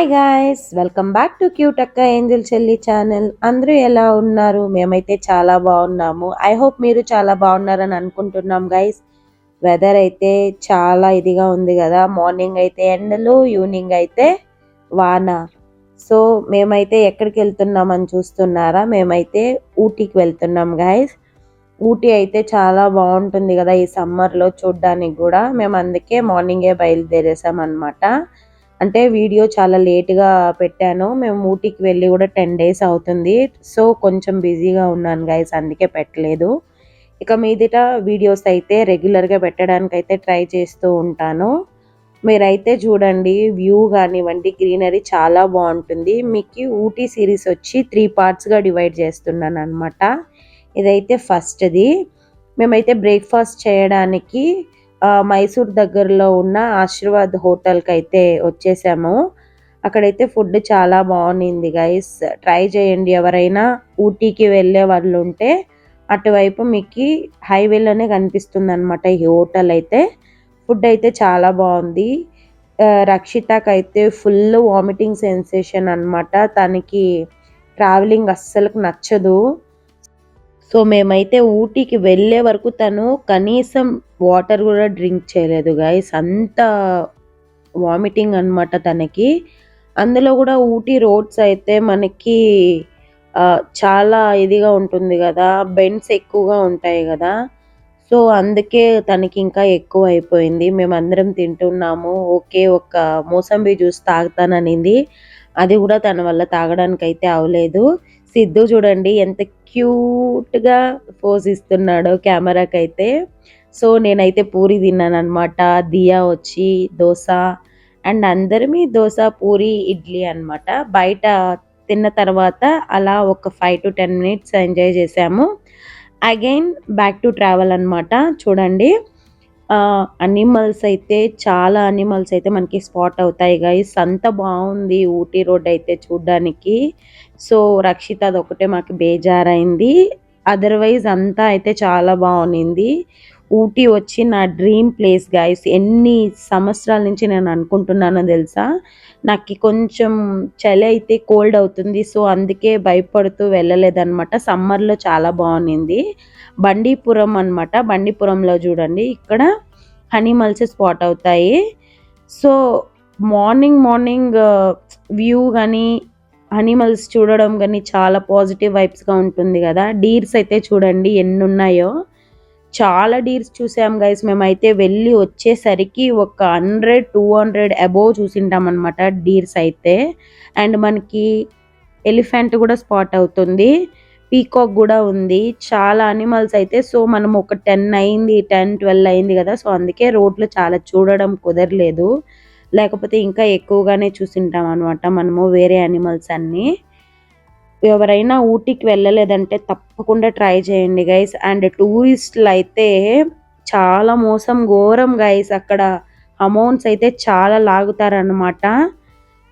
Hi guys, welcome back to cute అక్క Angel చెల్లి channel. అందరూ ఎలా ఉన్నారు? మేమైతే చాలా బాగున్నాము. ఐ హోప్ మీరు చాలా బాగున్నారని అనుకుంటున్నాం గైస్. వెదర్ అయితే చాలా ఇదిగా ఉంది కదా. మార్నింగ్ అయితే ఎండలు, ఈవినింగ్ అయితే వాన. సో మేమైతే ఎక్కడికి వెళ్తున్నామని చూస్తున్నారా? మేమైతే ఊటీకి వెళ్తున్నాం గైస్. ఊటీ అయితే చాలా బాగుంటుంది కదా ఈ సమ్మర్లో చూడ్డానికి కూడా. మేము అందుకే మార్నింగే బయలుదేరేసాం అనమాట. అంటే వీడియో చాలా లేట్గా పెట్టాను. మేము ఊటీకి వెళ్ళి కూడా 10 days అవుతుంది. సో కొంచెం బిజీగా ఉన్నాను గైస్, అందుకే పెట్టలేదు. ఇక మీదట వీడియోస్ అయితే రెగ్యులర్గా పెట్టడానికి అయితే ట్రై చేస్తూ ఉంటాను. మీరైతే చూడండి, వ్యూ కానివ్వండి, గ్రీనరీ చాలా బాగుంటుంది. మీకు ఊటీ సిరీస్ వచ్చి 3 partsగా డివైడ్ చేస్తున్నాను అనమాట. ఇదైతే ఫస్ట్ది. మేమైతే బ్రేక్ఫాస్ట్ చేయడానికి మైసూర్ దగ్గరలో ఉన్న ఆశీర్వాద్ హోటల్కి అయితే వచ్చేసాము. అక్కడైతే ఫుడ్ చాలా బాగుంది గైస్. ట్రై చేయండి, ఎవరైనా ఊటీకి వెళ్ళే వాళ్ళు ఉంటే. అటువైపు మీకు హైవేలోనే కనిపిస్తుంది అనమాట ఈ హోటల్ అయితే. ఫుడ్ అయితే చాలా బాగుంది. రక్షితకి అయితే ఫుల్ వామిటింగ్ సెన్సేషన్ అనమాట. తనకి ట్రావెలింగ్ అస్సలు నచ్చదు. సో మేమైతే ఊటీకి వెళ్ళే వరకు తను కనీసం వాటర్ కూడా డ్రింక్ చేయలేదు గైస్. అంత వామిటింగ్ అనమాట తనకి. అందులో కూడా ఊటీ రోడ్స్ అయితే మనకి చాలా ఇదిగా ఉంటుంది కదా, బెండ్స్ ఎక్కువగా ఉంటాయి కదా. సో అందుకే తనకి ఇంకా ఎక్కువ అయిపోయింది. మేమందరం తింటున్నాము. ఓకే, ఒక మోసంబి జ్యూస్ తాగుతాననింది. అది కూడా తన వల్ల తాగడానికి అయితే అవలేదు. సిద్ధు చూడండి ఎంత క్యూట్గా పోజ్ ఇస్తున్నాడు కెమెరాకి అయితే. సో నేనైతే పూరి తిన్నాను అనమాట. దియా వచ్చి దోశ, అండ్ అందరిమీ దోశ, పూరి, ఇడ్లీ అనమాట. బయట తిన్న తర్వాత అలా ఒక 5 to 10 minutes ఎంజాయ్ చేసాము. అగైన్ బ్యాక్ టు ట్రావెల్ అనమాట. చూడండి, అనిమల్స్ అయితే చాలా అనిమల్స్ అయితే మనకి స్పాట్ అవుతాయి గైస్. అంత బాగుంది ఊటీ రోడ్ అయితే చూడ్డానికి. సో రక్షిత అదొకటే మాకు బేజారైంది. అదర్వైజ్ అంతా అయితే చాలా బాగుంది. ఊటీ వచ్చి నా డ్రీమ్ ప్లేస్ గైస్. ఎన్ని సంవత్సరాల నుంచి నేను అనుకుంటున్నానో తెలుసా. నాకు కొంచెం చలి అయితే కోల్డ్ అవుతుంది. సో అందుకే భయపడుతూ వెళ్ళలేదన్నమాట. సమ్మర్లో చాలా బాగుంది. బండీపురం అనమాట. బండీపురంలో చూడండి, ఇక్కడ అనిమల్స్ స్పాట్ అవుతాయి. సో మార్నింగ్ వ్యూ కానీ అనిమల్స్ చూడడం కానీ చాలా పాజిటివ్ వైబ్స్గా ఉంటుంది కదా. డీర్స్ అయితే చూడండి ఎన్ని ఉన్నాయో. చాలా డీర్స్ చూసాం గైస్. మేమైతే వెళ్ళి వచ్చేసరికి ఒక 100-200 అబోవ్ చూసింటాం అనమాట డీర్స్ అయితే. అండ్ మనకి ఎలిఫెంట్ కూడా స్పాట్ అవుతుంది. పీకాక్ కూడా ఉంది. చాలా అనిమల్స్ అయితే. సో మనం ఒక 10-12 అయింది కదా. సో అందుకే రోడ్లు చాలా చూడడం కుదరలేదు. లేకపోతే ఇంకా ఎక్కువగానే చూసింటాం అనమాట మనము వేరే అనిమల్స్ అన్నీ. ఎవరైనా ఊటీకి వెళ్ళలేదంటే తప్పకుండా ట్రై చేయండి గైస్. అండ్ టూరిస్టులు అయితే చాలా మోసం, ఘోరం గైస్. అక్కడ అమౌంట్స్ అయితే చాలా లాగుతారనమాట.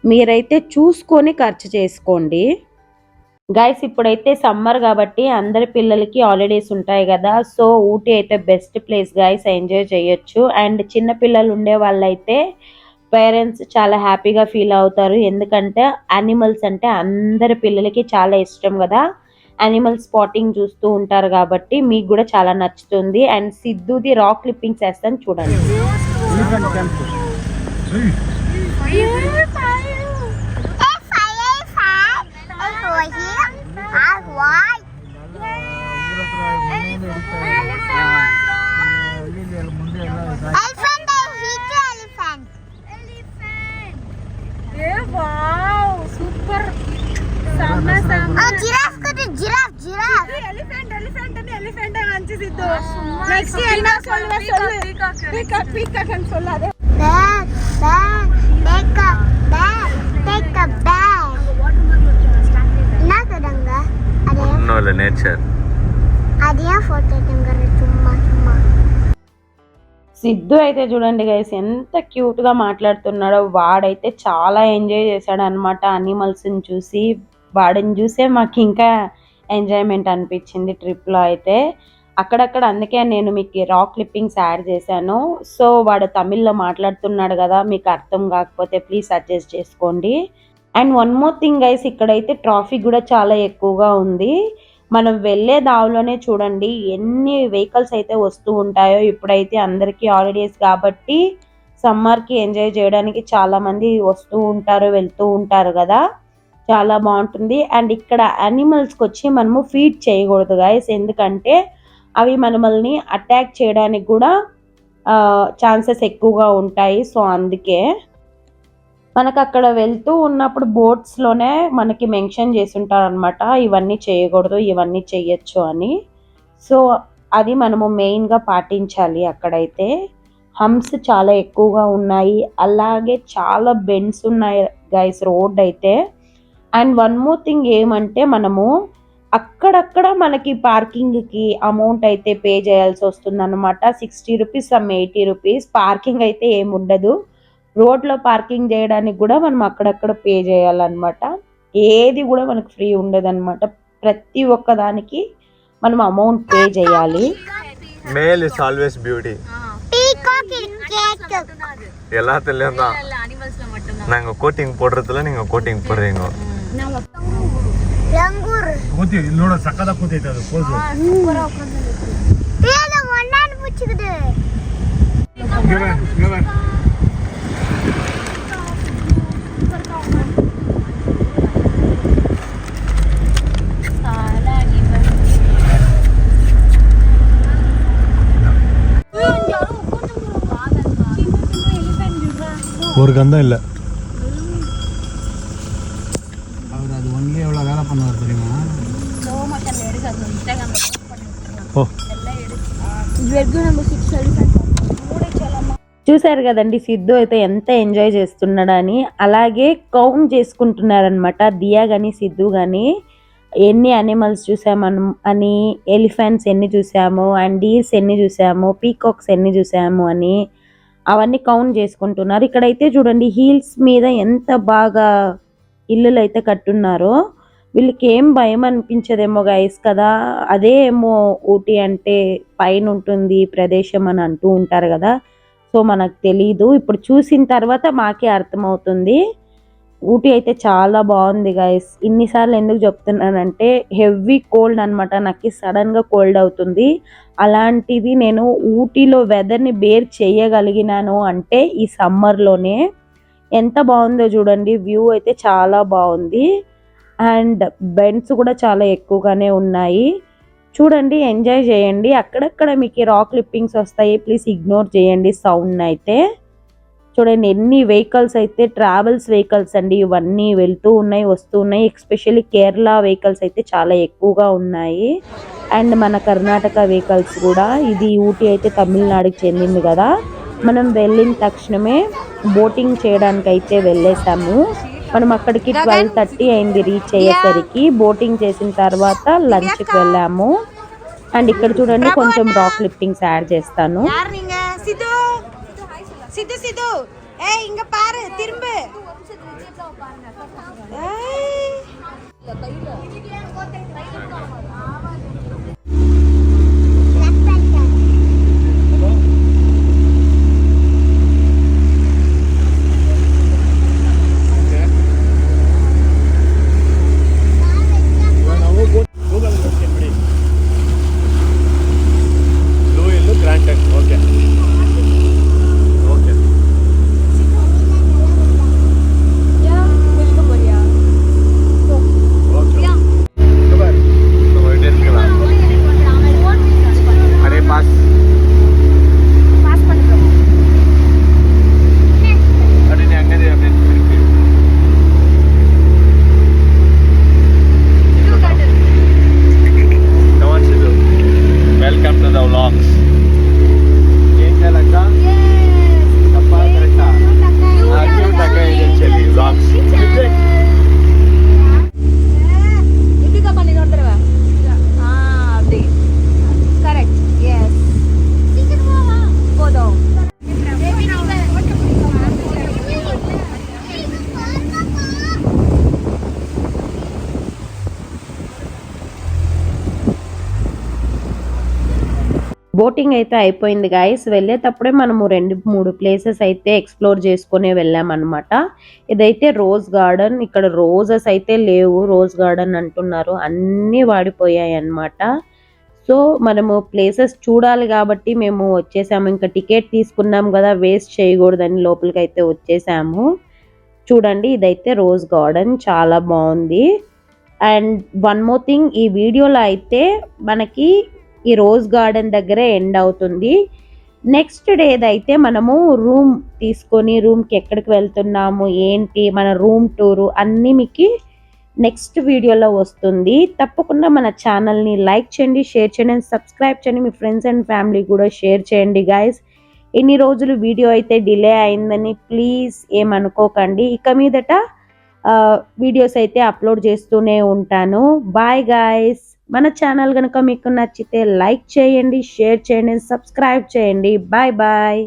మీరైతే చూసుకొని ఖర్చు చేసుకోండి గైస్. ఇప్పుడైతే సమ్మర్ కాబట్టి అందరి పిల్లలకి హాలిడేస్ ఉంటాయి కదా. సో ఊటీ అయితే బెస్ట్ ప్లేస్ గైస్, ఎంజాయ్ చేయొచ్చు. అండ్ చిన్న పిల్లలు ఉండే వాళ్ళైతే పేరెంట్స్ చాలా హ్యాపీగా ఫీల్ అవుతారు. ఎందుకంటే యానిమల్స్ అంటే అందరి పిల్లలకి చాలా ఇష్టం కదా. యానిమల్ స్పాటింగ్ చూస్తూ ఉంటారు కాబట్టి మీకు కూడా చాలా నచ్చుతుంది. అండ్ సిద్ధుది రాక్ క్లిప్పింగ్స్ వేస్తాను చూడండి. సిద్ధు అయితే చూడండి గైస్ ఎంత క్యూట్ గా మాట్లాడుతున్నాడో. వాడైతే చాలా ఎంజాయ్ చేశాడు అనమాట అనిమల్స్ ని చూసి. వాడిని చూసే మాకు ఇంకా ఎంజాయ్మెంట్ అనిపించింది ట్రిప్ లో అయితే. అక్కడక్కడ అందుకే నేను మీకు రా క్లిప్పింగ్స్ యాడ్ చేశాను. సో వాడు తమిళ్లో మాట్లాడుతున్నాడు కదా, మీకు అర్థం కాకపోతే ప్లీజ్ అడ్జస్ట్ చేసుకోండి. And one more thing guys, ఇక్కడైతే ట్రాఫిక్ కూడా చాలా ఎక్కువగా ఉంది. మనం వెళ్ళే దారిలోనే చూడండి ఎన్ని వెహికల్స్ అయితే వస్తూ ఉంటాయో. ఇప్పుడైతే అందరికీ హాలిడేస్ కాబట్టి సమ్మర్కి ఎంజాయ్ చేయడానికి చాలా మంది వస్తూ ఉంటారు, వెళ్తూ ఉంటారు కదా, చాలా బాగుంటుంది. అండ్ ఇక్కడ యానిమల్స్కి వచ్చి మనము ఫీడ్ చేయకూడదు గైస్, ఎందుకంటే అవి మనల్ని అటాక్ చేయడానికి కూడా ఛాన్సెస్ ఎక్కువగా ఉంటాయి. సో అందుకే మనకు అక్కడ వెళ్తూ ఉన్నప్పుడు బోట్స్లోనే మనకి మెన్షన్ చేసి ఉంటారు అనమాట, ఇవన్నీ చేయకూడదు ఇవన్నీ చేయొచ్చు అని. సో అది మనము మెయిన్గా పాటించాలి. అక్కడైతే హంప్స్ చాలా ఎక్కువగా ఉన్నాయి, అలాగే చాలా బెండ్స్ ఉన్నాయి గైస్ రోడ్ అయితే. అండ్ వన్ మోర్ థింగ్ ఏమంటే, మనము అక్కడక్కడ మనకి పార్కింగ్కి అమౌంట్ అయితే పే చేయాల్సి వస్తుంది అనమాట. 60 రూపీస్ 80 రూపీస్. పార్కింగ్ అయితే ఏముండదు, రోడ్లో పార్కింగ్ చేయడానికి కూడా మనం అక్కడక్కడ పే చేయాలన్నమాట. ఏది కూడా మనకు ఫ్రీ ఉండదన్నమాట, ప్రతి ఒక్క దానికి మనం అమౌంట్ పే చేయాలి. Male is always beauty. ಎಲ್ಲ ತಿಳಿಯದ ನಂಗೆ ಕೋಟಿಂಗ್ ಪೌಡ್ರತ್ತಲ್ಲ ನಿಂಗೆ ಕೋಟಿಂಗ್ ಪೌಡ್ರಿಂಗು ಕೂತಿ ನೋಡ ಸಕ್ಕದ ಕೂತೈತೆ ಅದು ಪೋಸು ஒரு கந்தம் இல்லை. அவர் அது ஒன்லி எவ்வளோ வேலை பண்ணுவார் தெரியுமா? ఓ చూసారు కదండి సిద్ధు అయితే ఎంత ఎంజాయ్ చేస్తున్నాడని. అలాగే కౌంట్ చేసుకుంటున్నారనమాట దియా కానీ సిద్ధు కానీ ఎన్ని యానిమల్స్ చూసాము అని, ఎలిఫెంట్స్ ఎన్ని చూసాము, అండ్ డీర్స్ ఎన్ని చూసాము, పీకాక్స్ ఎన్ని చూసాము అని అవన్నీ కౌంట్ చేసుకుంటున్నారు. ఇక్కడైతే చూడండి హీల్స్ మీద ఎంత బాగా ఇల్లులు అయితే కట్టున్నారో. వీళ్ళకి ఏం భయం అనిపించదేమో గైస్ కదా, అదే ఏమో ఊటీ అంటే పైన ఉంటుంది ప్రదేశం అని అంటూ ఉంటారు కదా. సో మనకు తెలీదు, ఇప్పుడు చూసిన తర్వాత మాకే అర్థమవుతుంది. ఊటీ అయితే చాలా బాగుంది గైస్. ఇన్నిసార్లు ఎందుకు చెప్తున్నానంటే హెవీ కోల్డ్ అనమాట, నాకు సడన్గా కోల్డ్ అవుతుంది. అలాంటిది నేను ఊటీలో వెదర్ని బేర్ చేయగలిగినాను అంటే ఈ సమ్మర్లోనే. ఎంత బాగుందో చూడండి, వ్యూ అయితే చాలా బాగుంది. అండ్ బెండ్స్ కూడా చాలా ఎక్కువగానే ఉన్నాయి. చూడండి ఎంజాయ్ చేయండి. అక్కడక్కడ మీకు రా క్లిప్పింగ్స్ వస్తాయి, ప్లీజ్ ఇగ్నోర్ చేయండి సౌండ్ అయితే. చూడండి ఎన్ని వెహికల్స్ అయితే, ట్రావెల్స్ వెహికల్స్ అండి ఇవన్నీ వెళ్తూ ఉన్నాయి వస్తూ ఉన్నాయి. ఎస్పెషల్లీ కేరళ వెహికల్స్ అయితే చాలా ఎక్కువగా ఉన్నాయి. అండ్ మన కర్ణాటక వెహికల్స్ కూడా. ఇది ఊటీ అయితే తమిళనాడుకి చెందింది కదా. మనం వెళ్ళిన తక్షణమే బోటింగ్ చేయడానికి అయితే వెళ్ళేసాము. మనం అక్కడికి 12:30 అయింది రీచ్ అయ్యేసరికి. బోటింగ్ చేసిన తర్వాత లంచ్కి వెళ్ళాము. అండ్ ఇక్కడ చూడండి కొంచెం రా క్లిప్పింగ్స్ యాడ్ చేస్తాను. சித்து சித்து ஏய் இங்க பாரு திரும்பு బోటింగ్ అయితే అయిపోయింది గైస్. వెళ్ళేటప్పుడే మనము 2-3 ప్లేసెస్ అయితే ఎక్స్ప్లోర్ చేసుకునే వెళ్ళామన్నమాట. ఇదైతే రోజ్ గార్డెన్. ఇక్కడ రోజెస్ అయితే లేవు, రోజ్ గార్డెన్ అంటున్నారు, అన్నీ వాడిపోయాయి అన్నమాట. సో మనము ప్లేసెస్ చూడాలి కాబట్టి మేము వచ్చేసాము. ఇంకా టికెట్ తీసుకున్నాం కదా, వేస్ట్ చేయకూడదని లోపలికి అయితే వచ్చేసాము. చూడండి, ఇదైతే రోజ్ గార్డెన్, చాలా బాగుంది. అండ్ వన్ మోర్ థింగ్, ఈ వీడియోలో అయితే మనకి ఈ రోజ్ గార్డెన్ దగ్గరే ఎండ్ అవుతుంది. నెక్స్ట్ డేదైతే మనము రూమ్ తీసుకొని రూమ్కి ఎక్కడికి వెళ్తున్నాము ఏంటి, మన రూమ్ టూరు అన్నీ మీకు నెక్స్ట్ వీడియోలో వస్తుంది. తప్పకుండా మన ఛానల్ని లైక్ చేయండి, షేర్ చేయండి అండ్ సబ్స్క్రైబ్ చేయండి. మీ ఫ్రెండ్స్ అండ్ ఫ్యామిలీ కూడా షేర్ చేయండి గైస్. ఎన్ని రోజులు వీడియో అయితే డిలే అయిందని ప్లీజ్ ఏమనుకోకండి. ఇక మీదట వీడియోస్ అయితే అప్లోడ్ చేస్తూనే ఉంటాను. Bye guys. మన ఛానల్ కనుక మీకు నచ్చితే లైక్ చేయండి, షేర్ చేయండి, సబ్స్క్రైబ్ చేయండి. Bye bye.